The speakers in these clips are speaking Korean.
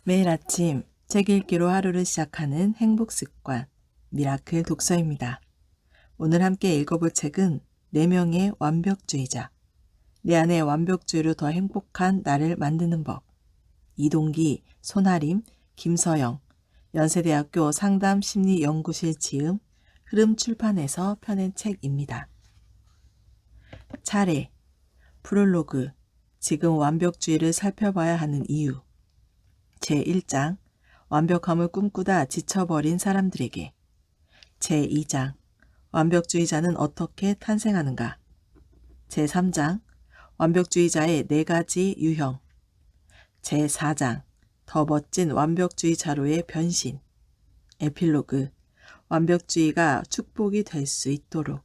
매일 아침 책 읽기로 하루를 시작하는 행복 습관, 미라클 독서입니다. 오늘 함께 읽어볼 책은 4명의 완벽주의자. 내 안의 완벽주의로 더 행복한 나를 만드는 법. 이동기, 손아림, 김서영, 연세대학교 상담심리연구실 지음, 흐름출판에서 펴낸 책입니다. 차례, 프롤로그, 지금 완벽주의를 살펴봐야 하는 이유. 제1장, 완벽함을 꿈꾸다 지쳐버린 사람들에게. 제2장, 완벽주의자는 어떻게 탄생하는가. 제3장, 완벽주의자의 4가지 유형. 제4장, 더 멋진 완벽주의자로의 변신. 에필로그, 완벽주의가 축복이 될 수 있도록.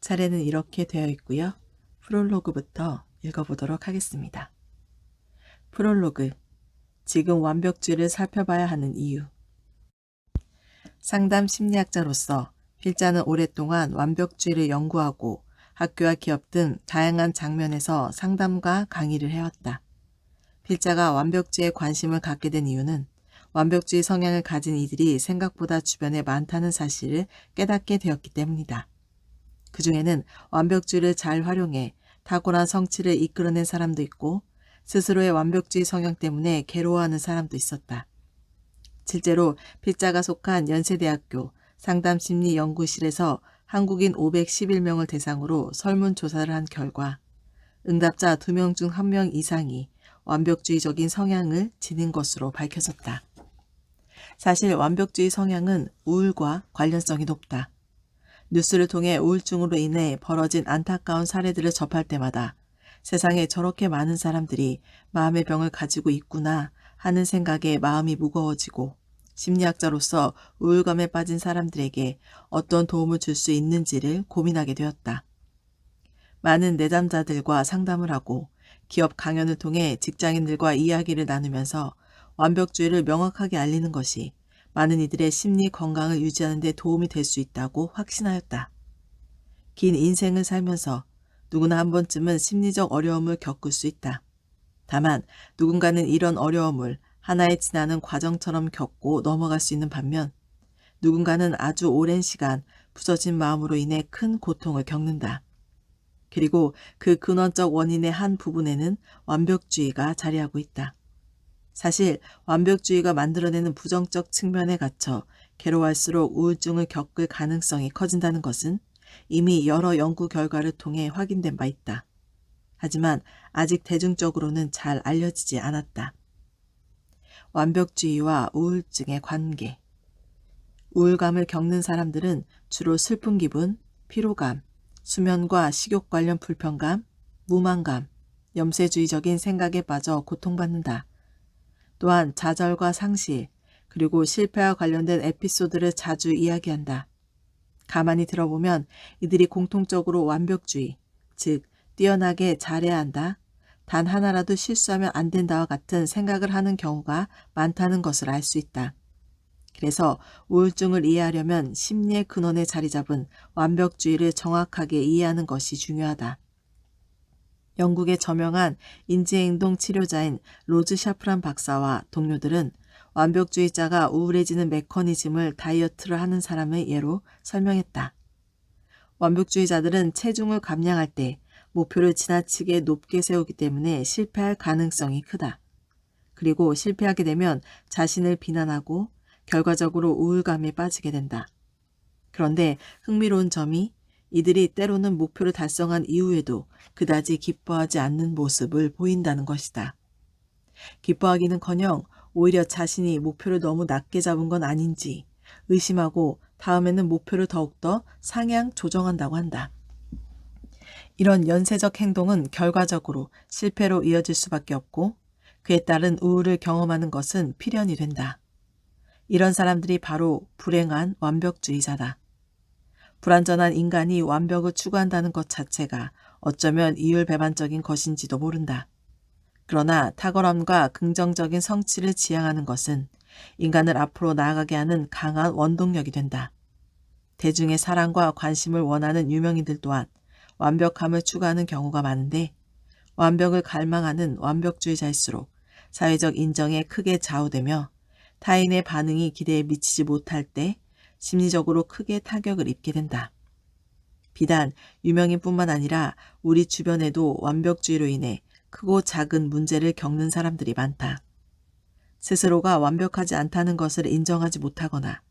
차례는 이렇게 되어 있고요. 프롤로그부터 읽어보도록 하겠습니다. 프롤로그, 지금 완벽주의를 살펴봐야 하는 이유. 상담 심리학자로서 필자는 오랫동안 완벽주의를 연구하고 학교와 기업 등 다양한 장면에서 상담과 강의를 해왔다. 필자가 완벽주의에 관심을 갖게 된 이유는 완벽주의 성향을 가진 이들이 생각보다 주변에 많다는 사실을 깨닫게 되었기 때문이다. 그 중에는 완벽주의를 잘 활용해 탁월한 성취를 이끌어낸 사람도 있고 스스로의 완벽주의 성향 때문에 괴로워하는 사람도 있었다. 실제로 필자가 속한 연세대학교 상담심리연구실에서 한국인 511명을 대상으로 설문조사를 한 결과 응답자 2명 중 1명 이상이 완벽주의적인 성향을 지닌 것으로 밝혀졌다. 사실 완벽주의 성향은 우울과 관련성이 높다. 뉴스를 통해 우울증으로 인해 벌어진 안타까운 사례들을 접할 때마다 세상에 저렇게 많은 사람들이 마음의 병을 가지고 있구나 하는 생각에 마음이 무거워지고 심리학자로서 우울감에 빠진 사람들에게 어떤 도움을 줄 수 있는지를 고민하게 되었다. 많은 내담자들과 상담을 하고 기업 강연을 통해 직장인들과 이야기를 나누면서 완벽주의를 명확하게 알리는 것이 많은 이들의 심리 건강을 유지하는 데 도움이 될 수 있다고 확신하였다. 긴 인생을 살면서 누구나 한 번쯤은 심리적 어려움을 겪을 수 있다. 다만 누군가는 이런 어려움을 하나의 지나는 과정처럼 겪고 넘어갈 수 있는 반면 누군가는 아주 오랜 시간 부서진 마음으로 인해 큰 고통을 겪는다. 그리고 그 근원적 원인의 한 부분에는 완벽주의가 자리하고 있다. 사실 완벽주의가 만들어내는 부정적 측면에 갇혀 괴로워할수록 우울증을 겪을 가능성이 커진다는 것은 이미 여러 연구 결과를 통해 확인된 바 있다. 하지만 아직 대중적으로는 잘 알려지지 않았다. 완벽주의와 우울증의 관계. 우울감을 겪는 사람들은 주로 슬픈 기분, 피로감, 수면과 식욕 관련 불편감, 무만감, 염세주의적인 생각에 빠져 고통받는다. 또한 좌절과 상실, 그리고 실패와 관련된 에피소드를 자주 이야기한다. 가만히 들어보면 이들이 공통적으로 완벽주의, 즉 뛰어나게 잘해야 한다, 단 하나라도 실수하면 안 된다와 같은 생각을 하는 경우가 많다는 것을 알 수 있다. 그래서 우울증을 이해하려면 심리의 근원에 자리 잡은 완벽주의를 정확하게 이해하는 것이 중요하다. 영국의 저명한 인지행동 치료자인 로즈 샤프란 박사와 동료들은 완벽주의자가 우울해지는 메커니즘을 다이어트를 하는 사람의 예로 설명했다. 완벽주의자들은 체중을 감량할 때 목표를 지나치게 높게 세우기 때문에 실패할 가능성이 크다. 그리고 실패하게 되면 자신을 비난하고 결과적으로 우울감에 빠지게 된다. 그런데 흥미로운 점이 이들이 때로는 목표를 달성한 이후에도 그다지 기뻐하지 않는 모습을 보인다는 것이다. 기뻐하기는커녕 오히려 자신이 목표를 너무 낮게 잡은 건 아닌지 의심하고 다음에는 목표를 더욱더 상향 조정한다고 한다. 이런 연쇄적 행동은 결과적으로 실패로 이어질 수밖에 없고 그에 따른 우울을 경험하는 것은 필연이 된다. 이런 사람들이 바로 불행한 완벽주의자다. 불완전한 인간이 완벽을 추구한다는 것 자체가 어쩌면 이율배반적인 것인지도 모른다. 그러나 탁월함과 긍정적인 성취를 지향하는 것은 인간을 앞으로 나아가게 하는 강한 원동력이 된다. 대중의 사랑과 관심을 원하는 유명인들 또한 완벽함을 추구하는 경우가 많은데 완벽을 갈망하는 완벽주의자일수록 사회적 인정에 크게 좌우되며 타인의 반응이 기대에 미치지 못할 때 심리적으로 크게 타격을 입게 된다. 비단 유명인뿐만 아니라 우리 주변에도 완벽주의로 인해 크고 작은 문제를 겪는 사람들이 많다. 스스로가 완벽하지 않다는 것을 인정하지 못하거나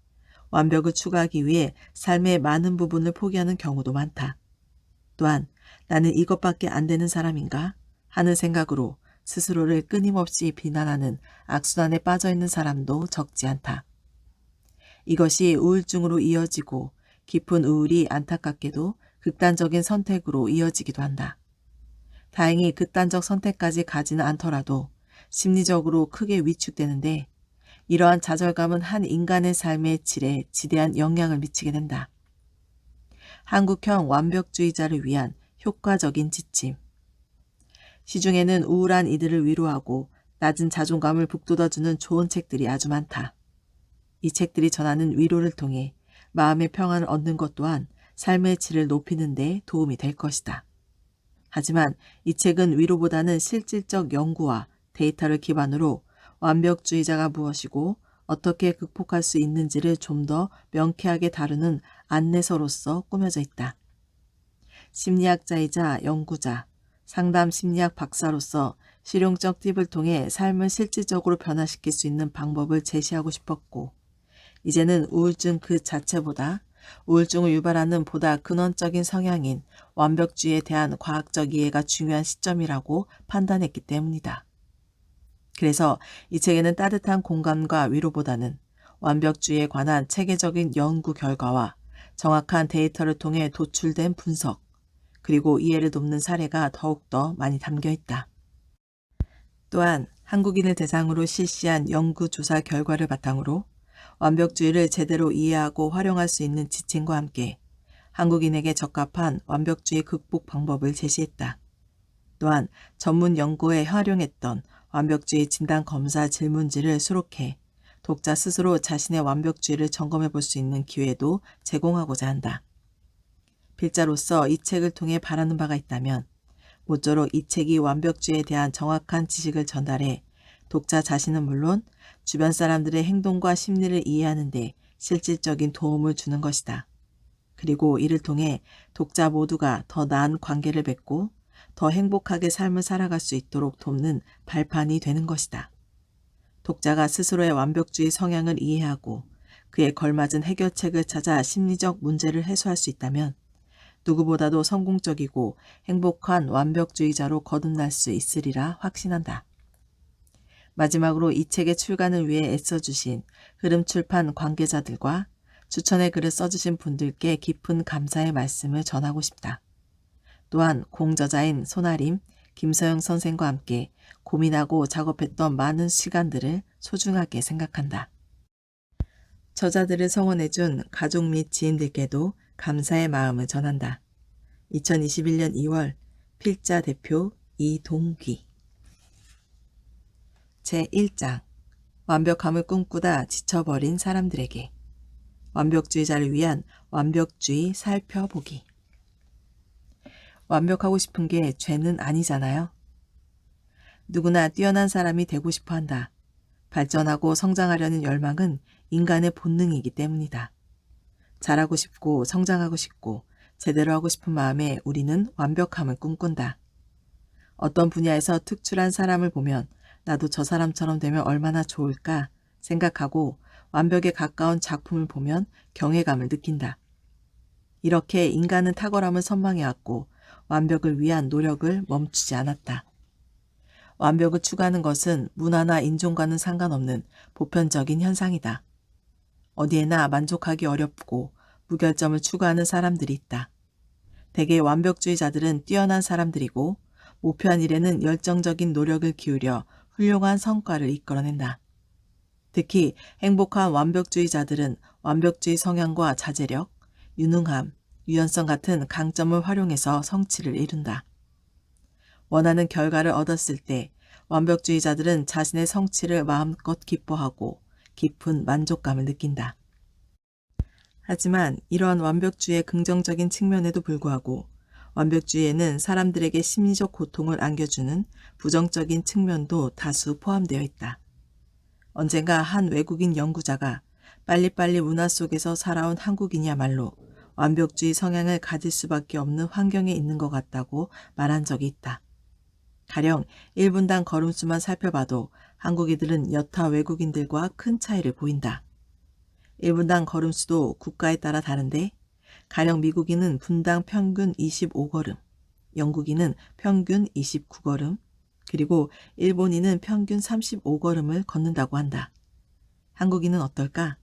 완벽을 추구하기 위해 삶의 많은 부분을 포기하는 경우도 많다. 또한 나는 이것밖에 안 되는 사람인가 하는 생각으로 스스로를 끊임없이 비난하는 악순환에 빠져 있는 사람도 적지 않다. 이것이 우울증으로 이어지고 깊은 우울이 안타깝게도 극단적인 선택으로 이어지기도 한다. 다행히 극단적 선택까지 가지는 않더라도 심리적으로 크게 위축되는데 이러한 좌절감은 한 인간의 삶의 질에 지대한 영향을 미치게 된다. 한국형 완벽주의자를 위한 효과적인 지침. 시중에는 우울한 이들을 위로하고 낮은 자존감을 북돋아주는 좋은 책들이 아주 많다. 이 책들이 전하는 위로를 통해 마음의 평안을 얻는 것 또한 삶의 질을 높이는 데 도움이 될 것이다. 하지만 이 책은 위로보다는 실질적 연구와 데이터를 기반으로 완벽주의자가 무엇이고 어떻게 극복할 수 있는지를 좀 더 명쾌하게 다루는 안내서로서 꾸며져 있다. 심리학자이자 연구자, 상담 심리학 박사로서 실용적 팁을 통해 삶을 실질적으로 변화시킬 수 있는 방법을 제시하고 싶었고, 이제는 우울증 그 자체보다 우울증을 유발하는 보다 근원적인 성향인 완벽주의에 대한 과학적 이해가 중요한 시점이라고 판단했기 때문이다. 그래서 이 책에는 따뜻한 공감과 위로보다는 완벽주의에 관한 체계적인 연구 결과와 정확한 데이터를 통해 도출된 분석, 그리고 이해를 돕는 사례가 더욱더 많이 담겨 있다. 또한 한국인을 대상으로 실시한 연구조사 결과를 바탕으로 완벽주의를 제대로 이해하고 활용할 수 있는 지침과 함께 한국인에게 적합한 완벽주의 극복 방법을 제시했다. 또한 전문 연구에 활용했던 완벽주의 진단 검사 질문지를 수록해 독자 스스로 자신의 완벽주의를 점검해 볼 수 있는 기회도 제공하고자 한다. 필자로서 이 책을 통해 바라는 바가 있다면 모쪼록 이 책이 완벽주의에 대한 정확한 지식을 전달해 독자 자신은 물론 주변 사람들의 행동과 심리를 이해하는 데 실질적인 도움을 주는 것이다. 그리고 이를 통해 독자 모두가 더 나은 관계를 맺고 더 행복하게 삶을 살아갈 수 있도록 돕는 발판이 되는 것이다. 독자가 스스로의 완벽주의 성향을 이해하고 그에 걸맞은 해결책을 찾아 심리적 문제를 해소할 수 있다면 누구보다도 성공적이고 행복한 완벽주의자로 거듭날 수 있으리라 확신한다. 마지막으로 이 책의 출간을 위해 애써주신 흐름출판 관계자들과 추천의 글을 써주신 분들께 깊은 감사의 말씀을 전하고 싶다. 또한 공저자인 손아림, 김서영 선생과 함께 고민하고 작업했던 많은 시간들을 소중하게 생각한다. 저자들을 성원해준 가족 및 지인들께도 감사의 마음을 전한다. 2021년 2월 필자 대표 이동귀. 제1장 완벽함을 꿈꾸다 지쳐버린 사람들에게 완벽주의자를 위한 완벽주의 살펴보기. 완벽하고 싶은 게 죄는 아니잖아요. 누구나 뛰어난 사람이 되고 싶어 한다. 발전하고 성장하려는 열망은 인간의 본능이기 때문이다. 잘하고 싶고 성장하고 싶고 제대로 하고 싶은 마음에 우리는 완벽함을 꿈꾼다. 어떤 분야에서 특출한 사람을 보면 나도 저 사람처럼 되면 얼마나 좋을까 생각하고 완벽에 가까운 작품을 보면 경외감을 느낀다. 이렇게 인간은 탁월함을 선망해왔고 완벽을 위한 노력을 멈추지 않았다. 완벽을 추구하는 것은 문화나 인종과는 상관없는 보편적인 현상이다. 어디에나 만족하기 어렵고 무결점을 추구하는 사람들이 있다. 대개 완벽주의자들은 뛰어난 사람들이고 목표한 일에는 열정적인 노력을 기울여 훌륭한 성과를 이끌어낸다. 특히 행복한 완벽주의자들은 완벽주의 성향과 자제력, 유능함, 유연성 같은 강점을 활용해서 성취를 이룬다. 원하는 결과를 얻었을 때 완벽주의자들은 자신의 성취를 마음껏 기뻐하고 깊은 만족감을 느낀다. 하지만 이러한 완벽주의의 긍정적인 측면에도 불구하고 완벽주의에는 사람들에게 심리적 고통을 안겨주는 부정적인 측면도 다수 포함되어 있다. 언젠가 한 외국인 연구자가 빨리빨리 문화 속에서 살아온 한국인이야말로 완벽주의 성향을 가질 수밖에 없는 환경에 있는 것 같다고 말한 적이 있다. 가령 1분당 걸음수만 살펴봐도 한국인들은 여타 외국인들과 큰 차이를 보인다. 1분당 걸음수도 국가에 따라 다른데 가령 미국인은 분당 평균 25걸음, 영국인은 평균 29걸음, 그리고 일본인은 평균 35걸음을 걷는다고 한다. 한국인은 어떨까?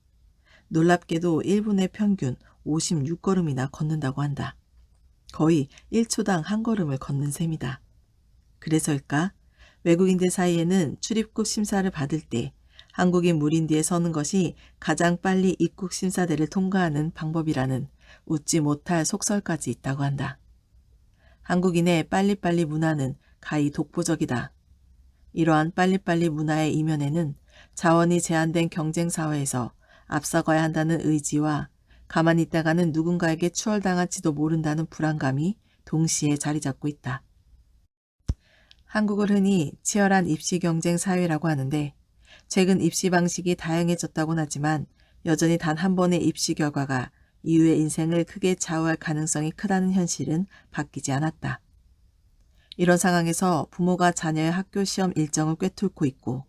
놀랍게도 1분의 평균 56걸음이나 걷는다고 한다. 거의 1초당 1걸음을 걷는 셈이다. 그래서일까? 외국인들 사이에는 출입국 심사를 받을 때 한국인 물인 뒤에 서는 것이 가장 빨리 입국 심사대를 통과하는 방법이라는 웃지 못할 속설까지 있다고 한다. 한국인의 빨리빨리 문화는 가히 독보적이다. 이러한 빨리빨리 문화의 이면에는 자원이 제한된 경쟁 사회에서 앞서가야 한다는 의지와 가만히 있다가는 누군가에게 추월당할지도 모른다는 불안감이 동시에 자리 잡고 있다. 한국을 흔히 치열한 입시 경쟁 사회라고 하는데 최근 입시 방식이 다양해졌다고는 하지만 여전히 단 한 번의 입시 결과가 이후의 인생을 크게 좌우할 가능성이 크다는 현실은 바뀌지 않았다. 이런 상황에서 부모가 자녀의 학교 시험 일정을 꿰뚫고 있고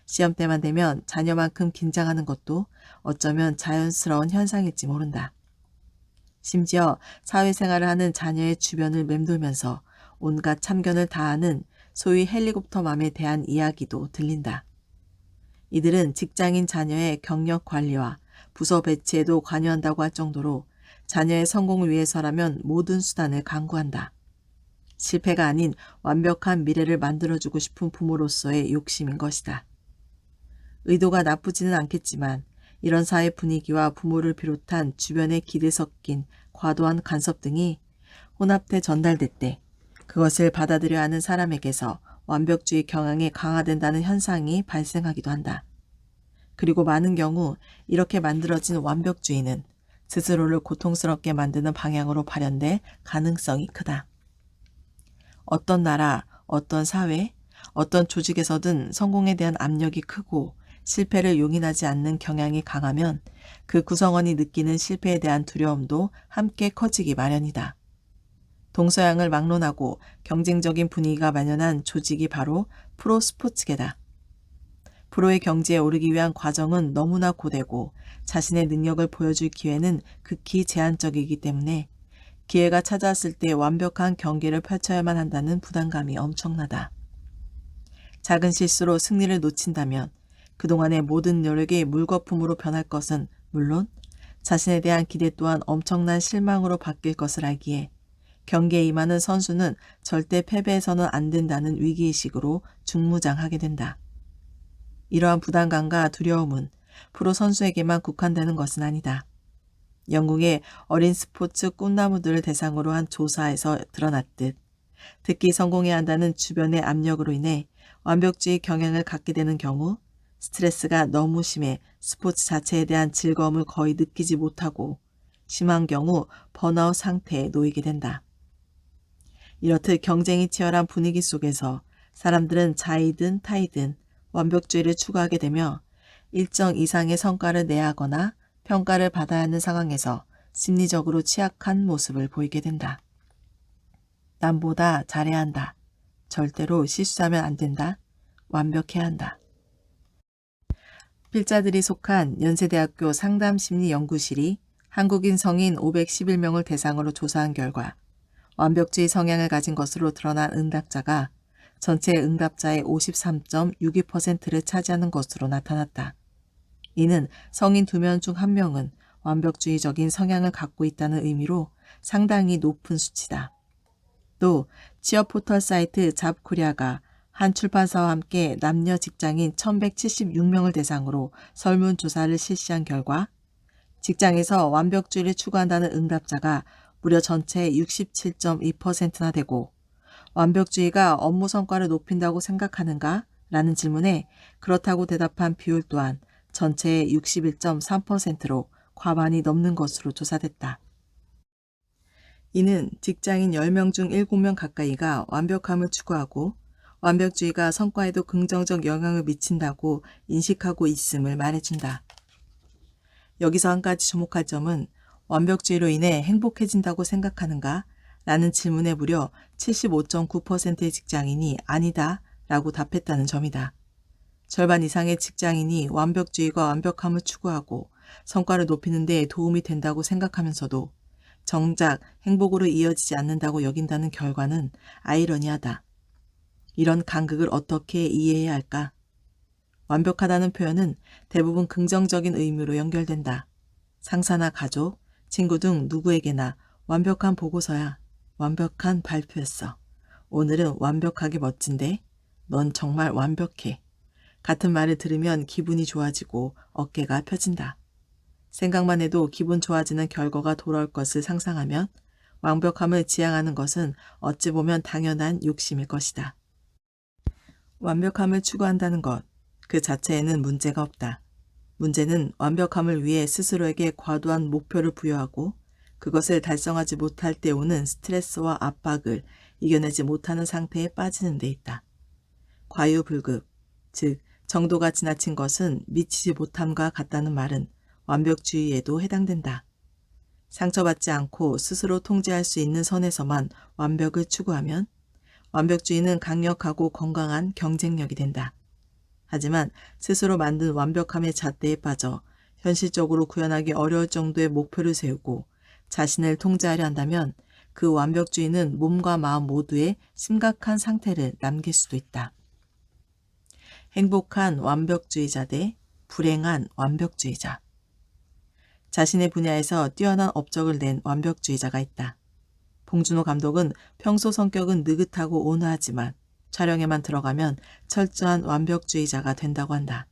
시험 때만 되면 자녀만큼 긴장하는 것도 어쩌면 자연스러운 현상일지 모른다. 심지어 사회생활을 하는 자녀의 주변을 맴돌면서 온갖 참견을 다하는 소위 헬리콥터맘에 대한 이야기도 들린다. 이들은 직장인 자녀의 경력 관리와 부서 배치에도 관여한다고 할 정도로 자녀의 성공을 위해서라면 모든 수단을 강구한다. 실패가 아닌 완벽한 미래를 만들어주고 싶은 부모로서의 욕심인 것이다. 의도가 나쁘지는 않겠지만 이런 사회 분위기와 부모를 비롯한 주변의 기대 섞인 과도한 간섭 등이 혼합돼 전달될 때 그것을 받아들여야 하는 사람에게서 완벽주의 경향이 강화된다는 현상이 발생하기도 한다. 그리고 많은 경우 이렇게 만들어진 완벽주의는 스스로를 고통스럽게 만드는 방향으로 발현될 가능성이 크다. 어떤 나라, 어떤 사회, 어떤 조직에서든 성공에 대한 압력이 크고 실패를 용인하지 않는 경향이 강하면 그 구성원이 느끼는 실패에 대한 두려움도 함께 커지기 마련이다. 동서양을 막론하고 경쟁적인 분위기가 만연한 조직이 바로 프로스포츠계다. 프로의 경지에 오르기 위한 과정은 너무나 고되고 자신의 능력을 보여줄 기회는 극히 제한적이기 때문에 기회가 찾아왔을 때 완벽한 경기를 펼쳐야만 한다는 부담감이 엄청나다. 작은 실수로 승리를 놓친다면 그동안의 모든 노력이 물거품으로 변할 것은 물론 자신에 대한 기대 또한 엄청난 실망으로 바뀔 것을 알기에 경기에 임하는 선수는 절대 패배해서는 안 된다는 위기의식으로 중무장하게 된다. 이러한 부담감과 두려움은 프로 선수에게만 국한되는 것은 아니다. 영국의 어린 스포츠 꿈나무들을 대상으로 한 조사에서 드러났듯 특히 성공해야 한다는 주변의 압력으로 인해 완벽주의 경향을 갖게 되는 경우 스트레스가 너무 심해 스포츠 자체에 대한 즐거움을 거의 느끼지 못하고 심한 경우 번아웃 상태에 놓이게 된다. 이렇듯 경쟁이 치열한 분위기 속에서 사람들은 자이든 타이든 완벽주의를 추구하게 되며 일정 이상의 성과를 내야 하거나 평가를 받아야 하는 상황에서 심리적으로 취약한 모습을 보이게 된다. 남보다 잘해야 한다. 절대로 실수하면 안 된다. 완벽해야 한다. 필자들이 속한 연세대학교 상담심리연구실이 한국인 성인 511명을 대상으로 조사한 결과 완벽주의 성향을 가진 것으로 드러난 응답자가 전체 응답자의 53.62%를 차지하는 것으로 나타났다. 이는 성인 2명 중 1명은 완벽주의적인 성향을 갖고 있다는 의미로 상당히 높은 수치다. 또 취업 포털 사이트 잡코리아가 한 출판사와 함께 남녀 직장인 1176명을 대상으로 설문조사를 실시한 결과 직장에서 완벽주의를 추구한다는 응답자가 무려 전체의 67.2%나 되고 완벽주의가 업무 성과를 높인다고 생각하는가? 라는 질문에 그렇다고 대답한 비율 또한 전체의 61.3%로 과반이 넘는 것으로 조사됐다. 이는 직장인 10명 중 7명 가까이가 완벽함을 추구하고 완벽주의가 성과에도 긍정적 영향을 미친다고 인식하고 있음을 말해준다. 여기서 한 가지 주목할 점은 완벽주의로 인해 행복해진다고 생각하는가? 라는 질문에 무려 75.9%의 직장인이 아니다 라고 답했다는 점이다. 절반 이상의 직장인이 완벽주의가 완벽함을 추구하고 성과를 높이는 데 도움이 된다고 생각하면서도 정작 행복으로 이어지지 않는다고 여긴다는 결과는 아이러니하다. 이런 간극을 어떻게 이해해야 할까? 완벽하다는 표현은 대부분 긍정적인 의미로 연결된다. 상사나 가족, 친구 등 누구에게나 완벽한 보고서야, 완벽한 발표였어. 오늘은 완벽하게 멋진데? 넌 정말 완벽해. 같은 말을 들으면 기분이 좋아지고 어깨가 펴진다. 생각만 해도 기분 좋아지는 결과가 돌아올 것을 상상하면 완벽함을 지향하는 것은 어찌 보면 당연한 욕심일 것이다. 완벽함을 추구한다는 것, 그 자체에는 문제가 없다. 문제는 완벽함을 위해 스스로에게 과도한 목표를 부여하고 그것을 달성하지 못할 때 오는 스트레스와 압박을 이겨내지 못하는 상태에 빠지는 데 있다. 과유불급, 즉 정도가 지나친 것은 미치지 못함과 같다는 말은 완벽주의에도 해당된다. 상처받지 않고 스스로 통제할 수 있는 선에서만 완벽을 추구하면 완벽주의는 강력하고 건강한 경쟁력이 된다. 하지만 스스로 만든 완벽함의 잣대에 빠져 현실적으로 구현하기 어려울 정도의 목표를 세우고 자신을 통제하려 한다면 그 완벽주의는 몸과 마음 모두에 심각한 상태를 남길 수도 있다. 행복한 완벽주의자 대 불행한 완벽주의자. 자신의 분야에서 뛰어난 업적을 낸 완벽주의자가 있다. 봉준호 감독은 평소 성격은 느긋하고 온화하지만 촬영에만 들어가면 철저한 완벽주의자가 된다고 한다.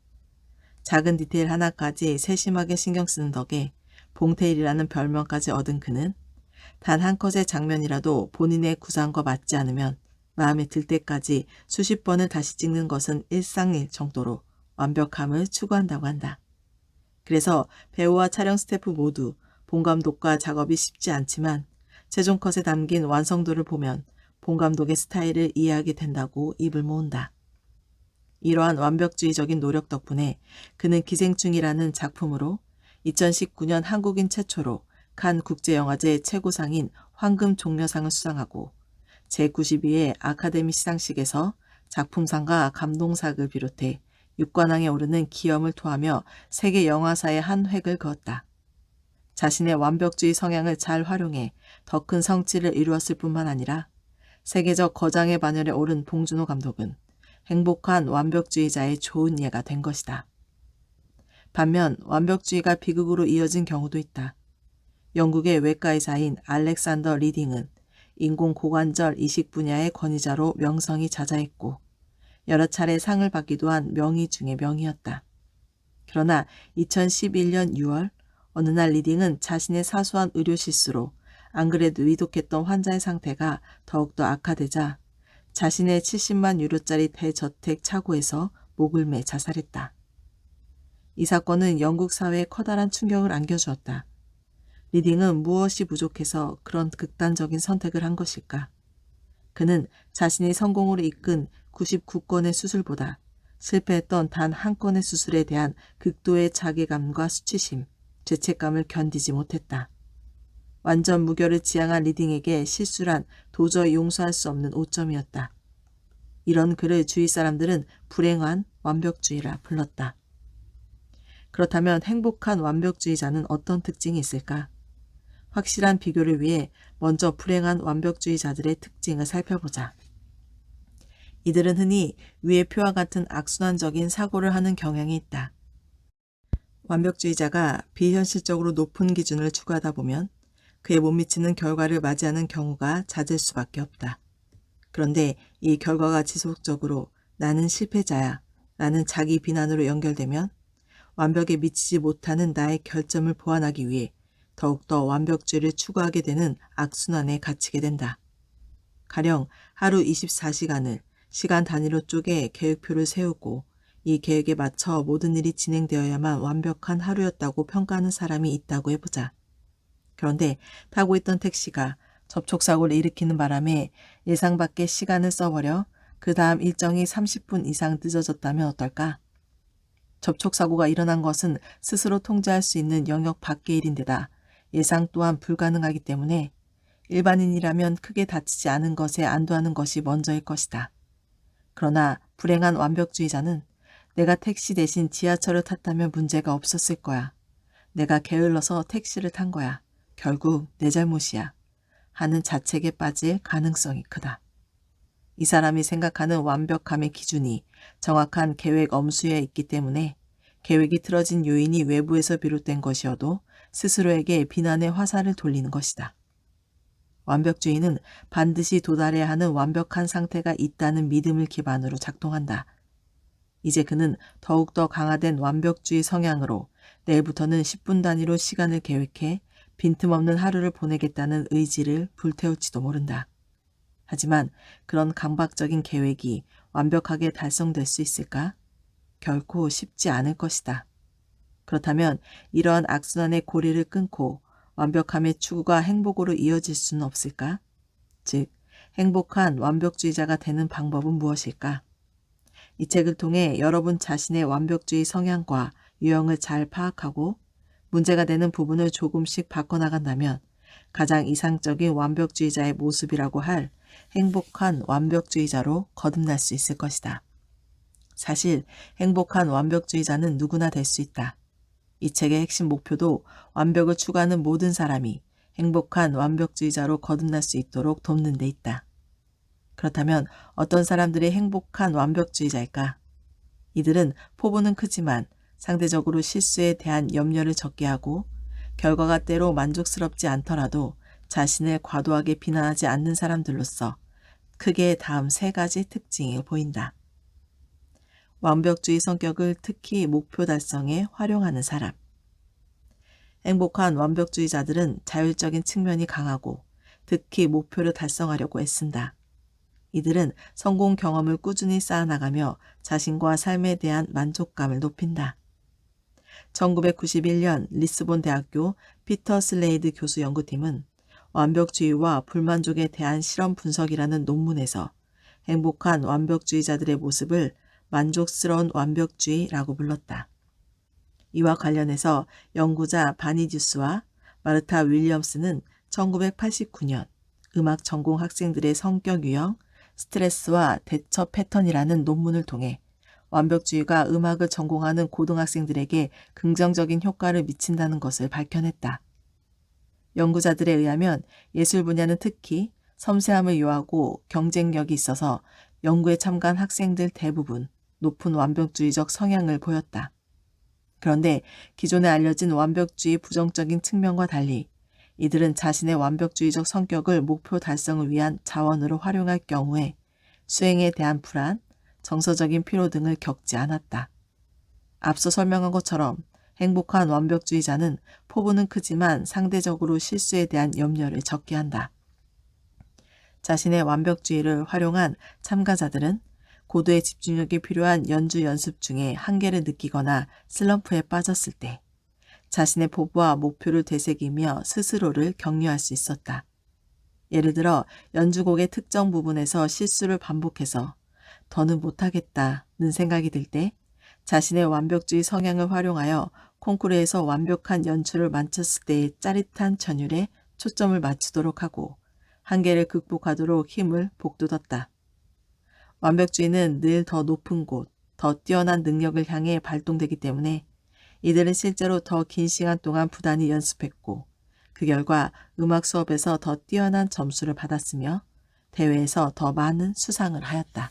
작은 디테일 하나까지 세심하게 신경 쓰는 덕에 봉태일이라는 별명까지 얻은 그는 단 한 컷의 장면이라도 본인의 구상과 맞지 않으면 마음에 들 때까지 수십 번을 다시 찍는 것은 일상일 정도로 완벽함을 추구한다고 한다. 그래서 배우와 촬영 스태프 모두 봉 감독과 작업이 쉽지 않지만 최종 컷에 담긴 완성도를 보면 봉 감독의 스타일을 이해하게 된다고 입을 모은다. 이러한 완벽주의적인 노력 덕분에 그는 기생충이라는 작품으로 2019년 한국인 최초로 칸 국제영화제 최고상인 황금 종려상을 수상하고 제92회 아카데미 시상식에서 작품상과 감동상을 비롯해 6관왕에 오르는 기염을 토하며 세계 영화사의 한 획을 그었다. 자신의 완벽주의 성향을 잘 활용해 더 큰 성취를 이루었을 뿐만 아니라 세계적 거장의 반열에 오른 봉준호 감독은 행복한 완벽주의자의 좋은 예가 된 것이다. 반면 완벽주의가 비극으로 이어진 경우도 있다. 영국의 외과 의사인 알렉산더 리딩은 인공고관절 이식 분야의 권위자로 명성이 자자했고 여러 차례 상을 받기도 한 명의 중의 명의였다. 그러나 2011년 6월 어느 날 리딩은 자신의 사소한 의료 실수로 안 그래도 위독했던 환자의 상태가 더욱더 악화되자 자신의 70만 유로짜리 대저택 차고에서 목을 매 자살했다. 이 사건은 영국 사회에 커다란 충격을 안겨주었다. 리딩은 무엇이 부족해서 그런 극단적인 선택을 한 것일까? 그는 자신이 성공으로 이끈 99건의 수술보다 실패했던 단 한 건의 수술에 대한 극도의 자괴감과 수치심, 죄책감을 견디지 못했다. 완전 무결을 지향한 리딩에게 실수란 도저히 용서할 수 없는 오점이었다. 이런 그를 주위 사람들은 불행한 완벽주의라 불렀다. 그렇다면 행복한 완벽주의자는 어떤 특징이 있을까? 확실한 비교를 위해 먼저 불행한 완벽주의자들의 특징을 살펴보자. 이들은 흔히 위의 표와 같은 악순환적인 사고를 하는 경향이 있다. 완벽주의자가 비현실적으로 높은 기준을 추구하다 보면 그에 못 미치는 결과를 맞이하는 경우가 잦을 수밖에 없다. 그런데 이 결과가 지속적으로 나는 실패자야 라는 자기 비난으로 연결되면 완벽에 미치지 못하는 나의 결점을 보완하기 위해 더욱더 완벽주의를 추구하게 되는 악순환에 갇히게 된다. 가령 하루 24시간을 시간 단위로 쪼개 계획표를 세우고 이 계획에 맞춰 모든 일이 진행되어야만 완벽한 하루였다고 평가하는 사람이 있다고 해보자. 그런데 타고 있던 택시가 접촉사고를 일으키는 바람에 예상 밖의 시간을 써버려 그 다음 일정이 30분 이상 늦어졌다면 어떨까? 접촉사고가 일어난 것은 스스로 통제할 수 있는 영역 밖의 일인데다 예상 또한 불가능하기 때문에 일반인이라면 크게 다치지 않은 것에 안도하는 것이 먼저일 것이다. 그러나 불행한 완벽주의자는 내가 택시 대신 지하철을 탔다면 문제가 없었을 거야. 내가 게을러서 택시를 탄 거야. 결국 내 잘못이야. 하는 자책에 빠질 가능성이 크다. 이 사람이 생각하는 완벽함의 기준이 정확한 계획 엄수에 있기 때문에 계획이 틀어진 요인이 외부에서 비롯된 것이어도 스스로에게 비난의 화살을 돌리는 것이다. 완벽주의는 반드시 도달해야 하는 완벽한 상태가 있다는 믿음을 기반으로 작동한다. 이제 그는 더욱더 강화된 완벽주의 성향으로 내일부터는 10분 단위로 시간을 계획해 빈틈없는 하루를 보내겠다는 의지를 불태울지도 모른다. 하지만 그런 강박적인 계획이 완벽하게 달성될 수 있을까? 결코 쉽지 않을 것이다. 그렇다면 이러한 악순환의 고리를 끊고 완벽함의 추구가 행복으로 이어질 수는 없을까? 즉, 행복한 완벽주의자가 되는 방법은 무엇일까? 이 책을 통해 여러분 자신의 완벽주의 성향과 유형을 잘 파악하고 문제가 되는 부분을 조금씩 바꿔나간다면 가장 이상적인 완벽주의자의 모습이라고 할 행복한 완벽주의자로 거듭날 수 있을 것이다. 사실 행복한 완벽주의자는 누구나 될 수 있다. 이 책의 핵심 목표도 완벽을 추구하는 모든 사람이 행복한 완벽주의자로 거듭날 수 있도록 돕는 데 있다. 그렇다면 어떤 사람들이 행복한 완벽주의자일까? 이들은 포부는 크지만 상대적으로 실수에 대한 염려를 적게 하고 결과가 때로 만족스럽지 않더라도 자신을 과도하게 비난하지 않는 사람들로서 크게 다음 3가지 특징이 보인다. 완벽주의 성격을 특히 목표 달성에 활용하는 사람. 행복한 완벽주의자들은 자율적인 측면이 강하고 특히 목표를 달성하려고 애쓴다. 이들은 성공 경험을 꾸준히 쌓아나가며 자신과 삶에 대한 만족감을 높인다. 1991년 리스본 대학교 피터 슬레이드 교수 연구팀은 완벽주의와 불만족에 대한 실험 분석이라는 논문에서 행복한 완벽주의자들의 모습을 만족스러운 완벽주의라고 불렀다. 이와 관련해서 연구자 바니듀스와 마르타 윌리엄스는 1989년 음악 전공 학생들의 성격 유형, 스트레스와 대처 패턴이라는 논문을 통해 완벽주의가 음악을 전공하는 고등학생들에게 긍정적인 효과를 미친다는 것을 밝혀냈다. 연구자들에 의하면 예술 분야는 특히 섬세함을 요하고 경쟁력이 있어서 연구에 참가한 학생들 대부분 높은 완벽주의적 성향을 보였다. 그런데 기존에 알려진 완벽주의 부정적인 측면과 달리 이들은 자신의 완벽주의적 성격을 목표 달성을 위한 자원으로 활용할 경우에 수행에 대한 불안, 정서적인 피로 등을 겪지 않았다. 앞서 설명한 것처럼 행복한 완벽주의자는 포부는 크지만 상대적으로 실수에 대한 염려를 적게 한다. 자신의 완벽주의를 활용한 참가자들은 고도의 집중력이 필요한 연주 연습 중에 한계를 느끼거나 슬럼프에 빠졌을 때 자신의 포부와 목표를 되새기며 스스로를 격려할 수 있었다. 예를 들어 연주곡의 특정 부분에서 실수를 반복해서 더는 못하겠다는 생각이 들 때 자신의 완벽주의 성향을 활용하여 콩쿠르에서 완벽한 연출을 마쳤을 때의 짜릿한 전율에 초점을 맞추도록 하고 한계를 극복하도록 힘을 북돋았다. 완벽주의는 늘 더 높은 곳, 더 뛰어난 능력을 향해 발동되기 때문에 이들은 실제로 더 긴 시간 동안 부단히 연습했고 그 결과 음악 수업에서 더 뛰어난 점수를 받았으며 대회에서 더 많은 수상을 하였다.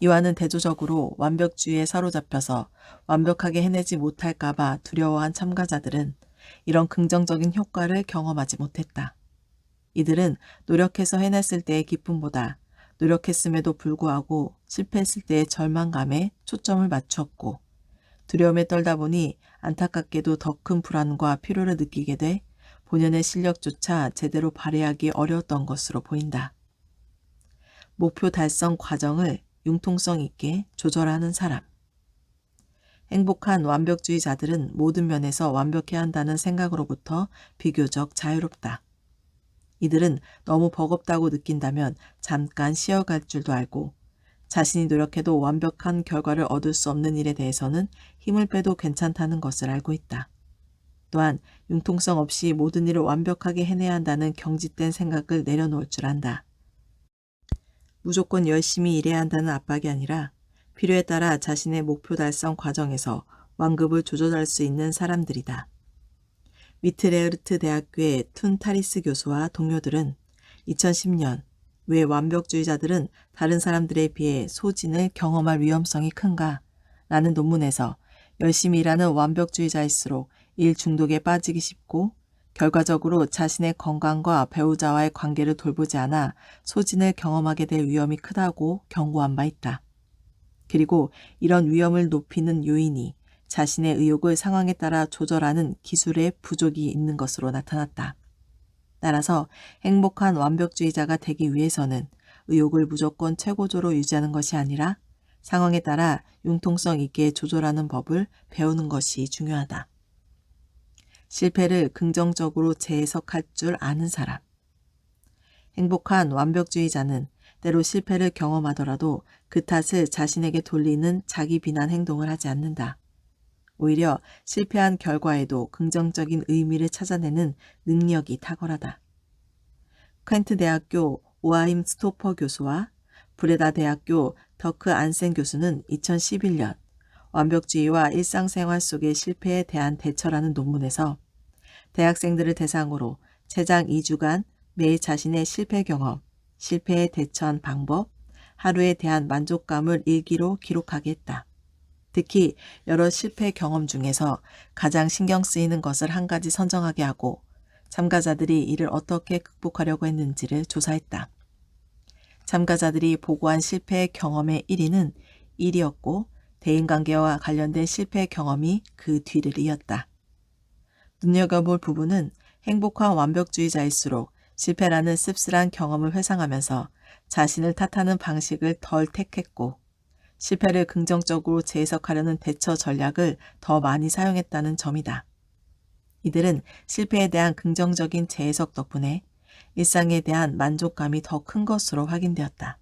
이와는 대조적으로 완벽주의에 사로잡혀서 완벽하게 해내지 못할까봐 두려워한 참가자들은 이런 긍정적인 효과를 경험하지 못했다. 이들은 노력해서 해냈을 때의 기쁨보다 노력했음에도 불구하고 실패했을 때의 절망감에 초점을 맞추었고 두려움에 떨다 보니 안타깝게도 더 큰 불안과 피로를 느끼게 돼 본연의 실력조차 제대로 발휘하기 어려웠던 것으로 보인다. 목표 달성 과정을 융통성 있게 조절하는 사람. 행복한 완벽주의자들은 모든 면에서 완벽해야 한다는 생각으로부터 비교적 자유롭다. 이들은 너무 버겁다고 느낀다면 잠깐 쉬어갈 줄도 알고 자신이 노력해도 완벽한 결과를 얻을 수 없는 일에 대해서는 힘을 빼도 괜찮다는 것을 알고 있다. 또한 융통성 없이 모든 일을 완벽하게 해내야 한다는 경직된 생각을 내려놓을 줄 안다. 무조건 열심히 일해야 한다는 압박이 아니라 필요에 따라 자신의 목표 달성 과정에서 완급을 조절할 수 있는 사람들이다. 위트레흐르트 대학교의 툰 타리스 교수와 동료들은 2010년 왜 완벽주의자들은 다른 사람들에 비해 소진을 경험할 위험성이 큰가? 라는 논문에서 열심히 일하는 완벽주의자일수록 일 중독에 빠지기 쉽고 결과적으로 자신의 건강과 배우자와의 관계를 돌보지 않아 소진을 경험하게 될 위험이 크다고 경고한 바 있다. 그리고 이런 위험을 높이는 요인이 자신의 의욕을 상황에 따라 조절하는 기술의 부족이 있는 것으로 나타났다. 따라서 행복한 완벽주의자가 되기 위해서는 의욕을 무조건 최고조로 유지하는 것이 아니라 상황에 따라 융통성 있게 조절하는 법을 배우는 것이 중요하다. 실패를 긍정적으로 재해석할 줄 아는 사람. 행복한 완벽주의자는 때로 실패를 경험하더라도 그 탓을 자신에게 돌리는 자기 비난 행동을 하지 않는다. 오히려 실패한 결과에도 긍정적인 의미를 찾아내는 능력이 탁월하다. 퀸트 대학교 오하임 스토퍼 교수와 브레다 대학교 더크 안센 교수는 2011년 완벽주의와 일상생활 속의 실패에 대한 대처라는 논문에서 대학생들을 대상으로 최장 2주간 매일 자신의 실패 경험, 실패에 대처한 방법, 하루에 대한 만족감을 일기로 기록하게 했다. 특히 여러 실패 경험 중에서 가장 신경 쓰이는 것을 한 가지 선정하게 하고 참가자들이 이를 어떻게 극복하려고 했는지를 조사했다. 참가자들이 보고한 실패 경험의 1위는 일이었고 대인관계와 관련된 실패 경험이 그 뒤를 이었다. 눈여겨볼 부분은 행복한 완벽주의자일수록 실패라는 씁쓸한 경험을 회상하면서 자신을 탓하는 방식을 덜 택했고 실패를 긍정적으로 재해석하려는 대처 전략을 더 많이 사용했다는 점이다. 이들은 실패에 대한 긍정적인 재해석 덕분에 일상에 대한 만족감이 더 큰 것으로 확인되었다.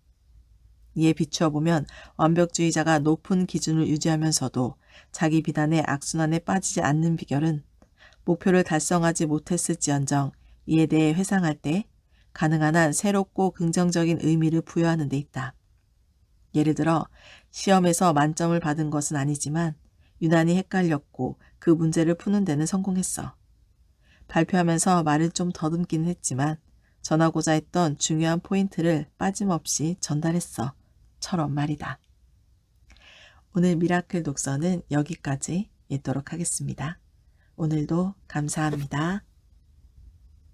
이에 비추어 보면 완벽주의자가 높은 기준을 유지하면서도 자기 비난의 악순환에 빠지지 않는 비결은 목표를 달성하지 못했을지언정 이에 대해 회상할 때 가능한 한 새롭고 긍정적인 의미를 부여하는 데 있다. 예를 들어 시험에서 만점을 받은 것은 아니지만 유난히 헷갈렸고 그 문제를 푸는 데는 성공했어. 발표하면서 말을 좀 더듬긴 했지만 전하고자 했던 중요한 포인트를 빠짐없이 전달했어. 처럼 말이다. 오늘 미라클 독서는 여기까지 읽도록 하겠습니다. 오늘도 감사합니다.